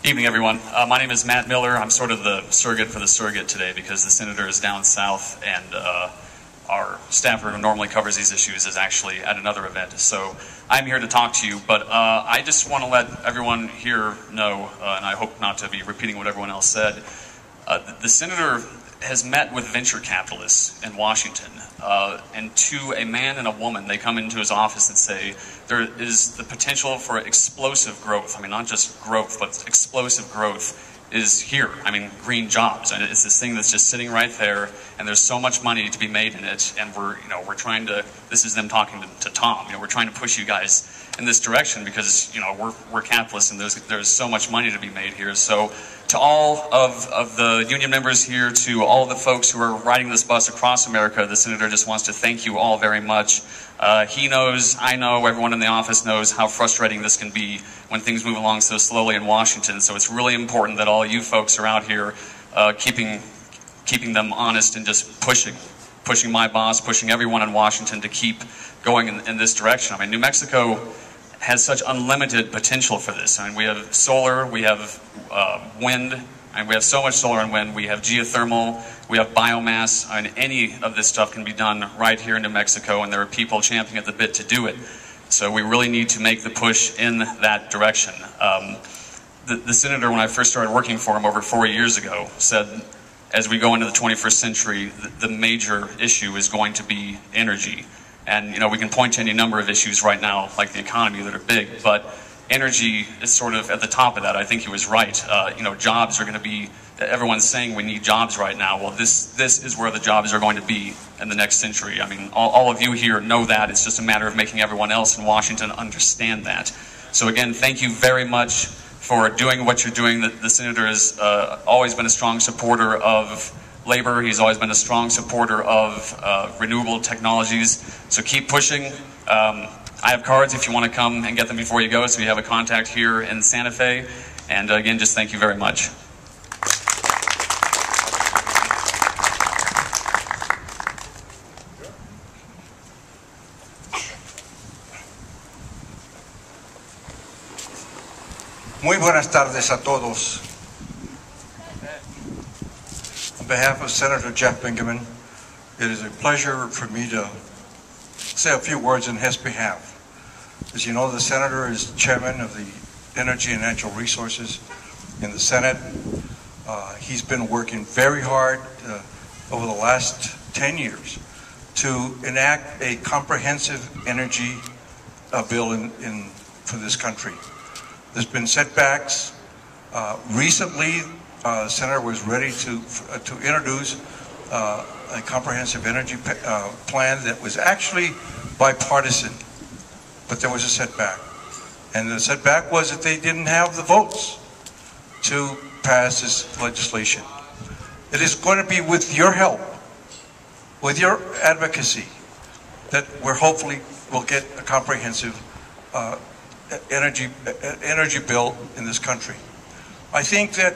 Evening, everyone. My name is Matt Miller. I'm sort of the surrogate for the surrogate today because the senator is down south and our staffer who normally covers these issues is actually at another event. So I'm here to talk to you, but I just want to let everyone here know, and I hope not to be repeating what everyone else said, the senator has met with venture capitalists in Washington, and to a man and a woman, they come into his office and say, there is the potential for explosive growth. I mean, not just growth, but explosive growth is here. I mean, green jobs. And it's this thing that's just sitting right there, and there's so much money to be made in it, and we're trying to, this is them talking to Tom, we're trying to push you guys in this direction because, we're capitalists and there's so much money to be made here. So to all of the union members here, to all the folks who are riding this bus across America, the senator just wants to thank you all very much. He knows, I know, everyone in the office knows how frustrating this can be when things move along so slowly in Washington. So it's really important that all you folks are out here keeping them honest and just pushing my boss, pushing everyone in Washington to keep going in this direction. I mean, New Mexico has such unlimited potential for this. I mean, we have solar, we have wind, and we have so much solar and wind. We have geothermal, we have biomass. I mean, any of this stuff can be done right here in New Mexico, and there are people champing at the bit to do it. So we really need to make the push in that direction. The senator, when I first started working for him over 4 years ago, said, as we go into the 21st century, the major issue is going to be energy. And, we can point to any number of issues right now, like the economy, that are big, but energy is sort of at the top of that. I think he was right. Jobs are going to be, everyone's saying we need jobs right now. Well, this is where the jobs are going to be in the next century. I mean, all of you here know that. It's just a matter of making everyone else in Washington understand that. So again, thank you very much for doing what you're doing. The senator has always been a strong supporter of labor. He's always been a strong supporter of renewable technologies. So keep pushing. I have cards if you want to come and get them before you go, so you have a contact here in Santa Fe. And again, just thank you very much. Muy buenas tardes a todos. On behalf of Senator Jeff Bingaman, it is a pleasure for me to say a few words in his behalf. As you know, the senator is chairman of the Energy and Natural Resources in the Senate. He's been working very hard over the last 10 years to enact a comprehensive energy bill for this country. There's been setbacks. Recently, the senator was ready to introduce a comprehensive energy plan that was actually bipartisan, but there was a setback. And the setback was that they didn't have the votes to pass this legislation. It is going to be with your help, with your advocacy, that we're hopefully will get a comprehensive energy bill in this country. I think that,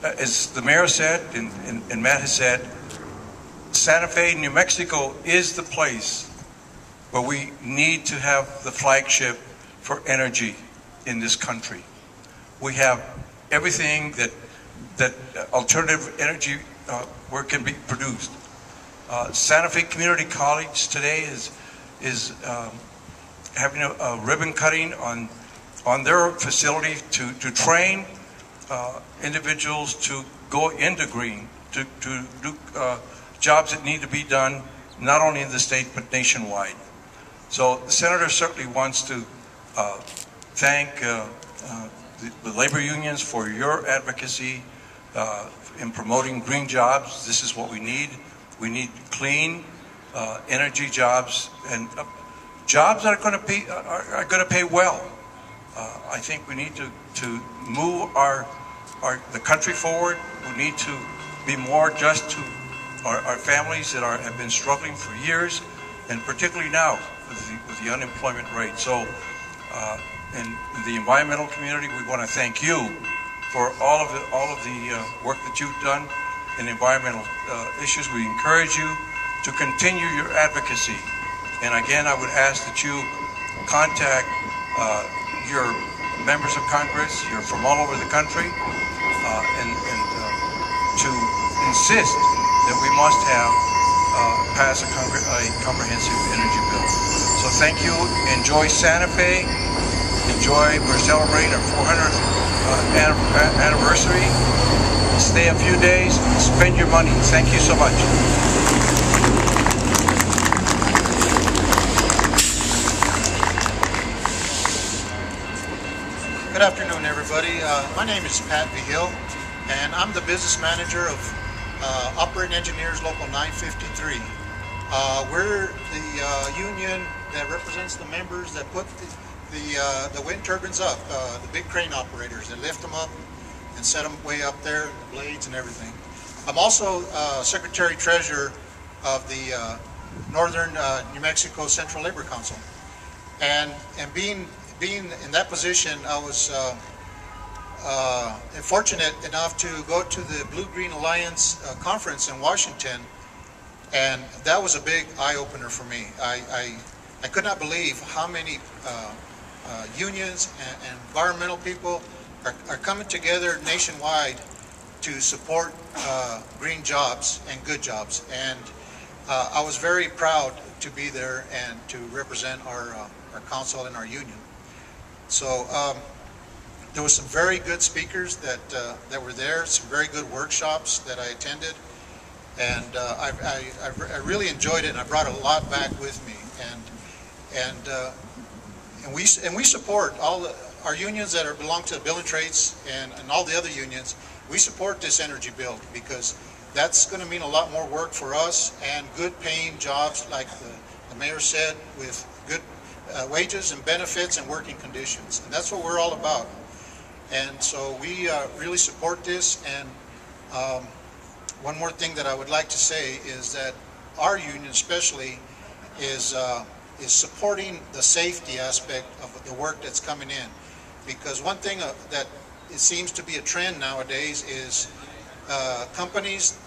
as the mayor said and Matt has said, Santa Fe, New Mexico is the place where we need to have the flagship for energy in this country. We have everything that alternative energy where it can be produced. Santa Fe Community College today is having a ribbon cutting on their facility to train individuals to go into green, to do jobs that need to be done not only in the state but nationwide. So the senator certainly wants to thank the labor unions for your advocacy in promoting green jobs. This is what we need. We need clean energy jobs and jobs that are going to pay well. I think we need to move the country forward. We need to be more just to our families that have been struggling for years, and particularly now with the unemployment rate. So in the environmental community, we want to thank you for all of the work that you've done in environmental issues. We encourage you to continue your advocacy. And again, I would ask that you contact You're members of Congress. You're from all over the country, and to insist that we must have pass a comprehensive energy bill. So thank you. Enjoy Santa Fe. Enjoy. We're celebrating our 400th anniversary. Stay a few days. Spend your money. Thank you so much. Good afternoon, everybody. My name is Pat Vigil, and I'm the business manager of Operating Engineers Local 953. We're the union that represents the members that put the wind turbines up, the big crane operators that lift them up and set them way up there, the blades and everything. I'm also Secretary Treasurer of the Northern New Mexico Central Labor Council, and being in that position, I was fortunate enough to go to the BlueGreen Alliance conference in Washington, and that was a big eye-opener for me. I could not believe how many unions and environmental people are coming together nationwide to support green jobs and good jobs, and I was very proud to be there and to represent our council and our union. So there were some very good speakers that were there, some very good workshops that I attended, and I really enjoyed it, and I brought a lot back with me. And we support all our unions that belong to the Bill and Trades and all the other unions. We support this energy bill because that's going to mean a lot more work for us and good paying jobs, like the mayor said, with good wages and benefits and working conditions, and that's what we're all about. And so we really support this. And one more thing that I would like to say is that our union especially is supporting the safety aspect of the work that's coming in, because one thing that it seems to be a trend nowadays is companies,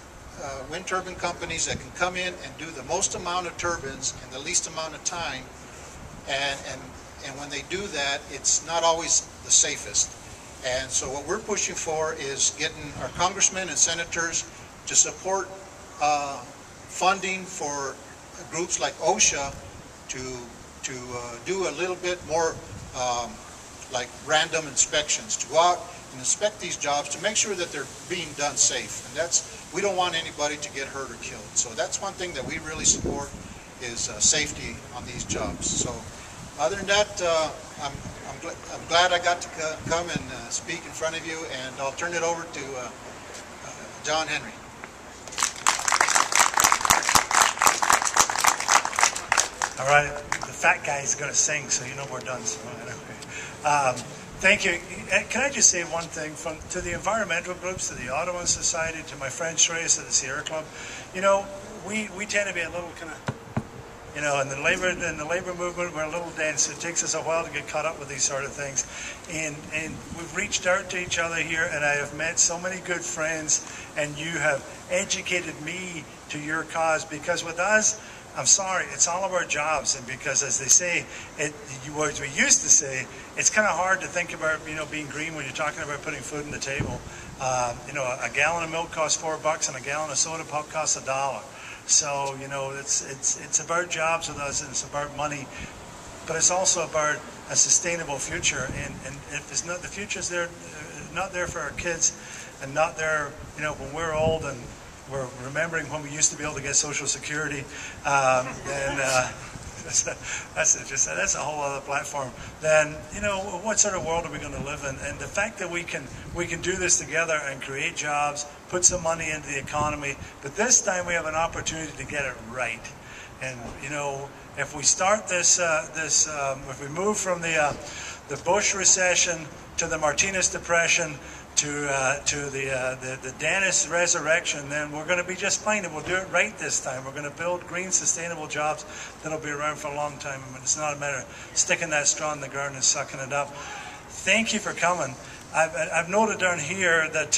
wind turbine companies that can come in and do the most amount of turbines in the least amount of time. And when they do that, it's not always the safest. And so what we're pushing for is getting our congressmen and senators to support funding for groups like OSHA to do a little bit more like random inspections, to go out and inspect these jobs to make sure that they're being done safe. And we don't want anybody to get hurt or killed. So that's one thing that we really support, is safety on these jobs. So other than that, I'm glad I got to come and speak in front of you, and I'll turn it over to John Henry. All right, the fat guy is going to sing, so you know we're done. So anyway, thank you. Can I just say one thing to the environmental groups, to the Audubon Society, to my friend Shreyas at the Sierra Club? You know, we tend to be a little kind of, you know, in the labor movement, we're a little dense. It takes us a while to get caught up with these sort of things, and we've reached out to each other here, and I have met so many good friends, and you have educated me to your cause, because with us, I'm sorry, it's all about jobs, and because, as they say, as we used to say, it's kind of hard to think about, you know, being green when you're talking about putting food on the table. You know, a gallon of milk costs $4, and a gallon of soda pop costs $1. So, you know, it's about jobs with us, and it's about money, but it's also about a sustainable future. And if it's not, the future's there, not there for our kids, and not there, you know, when we're old and we're remembering when we used to be able to get Social Security, then that's a whole other platform. Then, you know, what sort of world are we going to live in? And the fact that we can do this together and create jobs, put some money into the economy, but this time we have an opportunity to get it right. And, you know, if we start this, if we move from the Bush recession to the Martinez Depression to the Dennis resurrection, then we're going to be just fine, and we'll do it right this time. We're going to build green, sustainable jobs that'll be around for a long time. I mean, it's not a matter of sticking that straw in the ground and sucking it up. Thank you for coming. I've noted down here that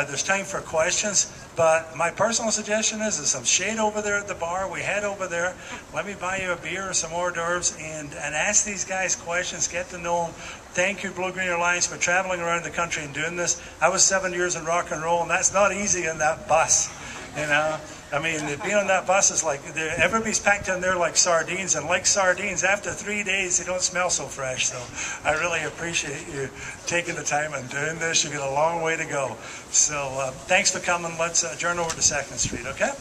there's time for questions. But my personal suggestion is there's some shade over there at the bar. We head over there. Let me buy you a beer or some hors d'oeuvres and ask these guys questions, get to know them. Thank you, Blue Green Alliance, for traveling around the country and doing this. I was 7 years in rock and roll, and that's not easy in that bus, you know. I mean, being on that bus is like, everybody's packed in there like sardines, and like sardines, after 3 days, they don't smell so fresh. So I really appreciate you taking the time and doing this. You've got a long way to go. So thanks for coming. Let's adjourn over to 2nd Street, okay?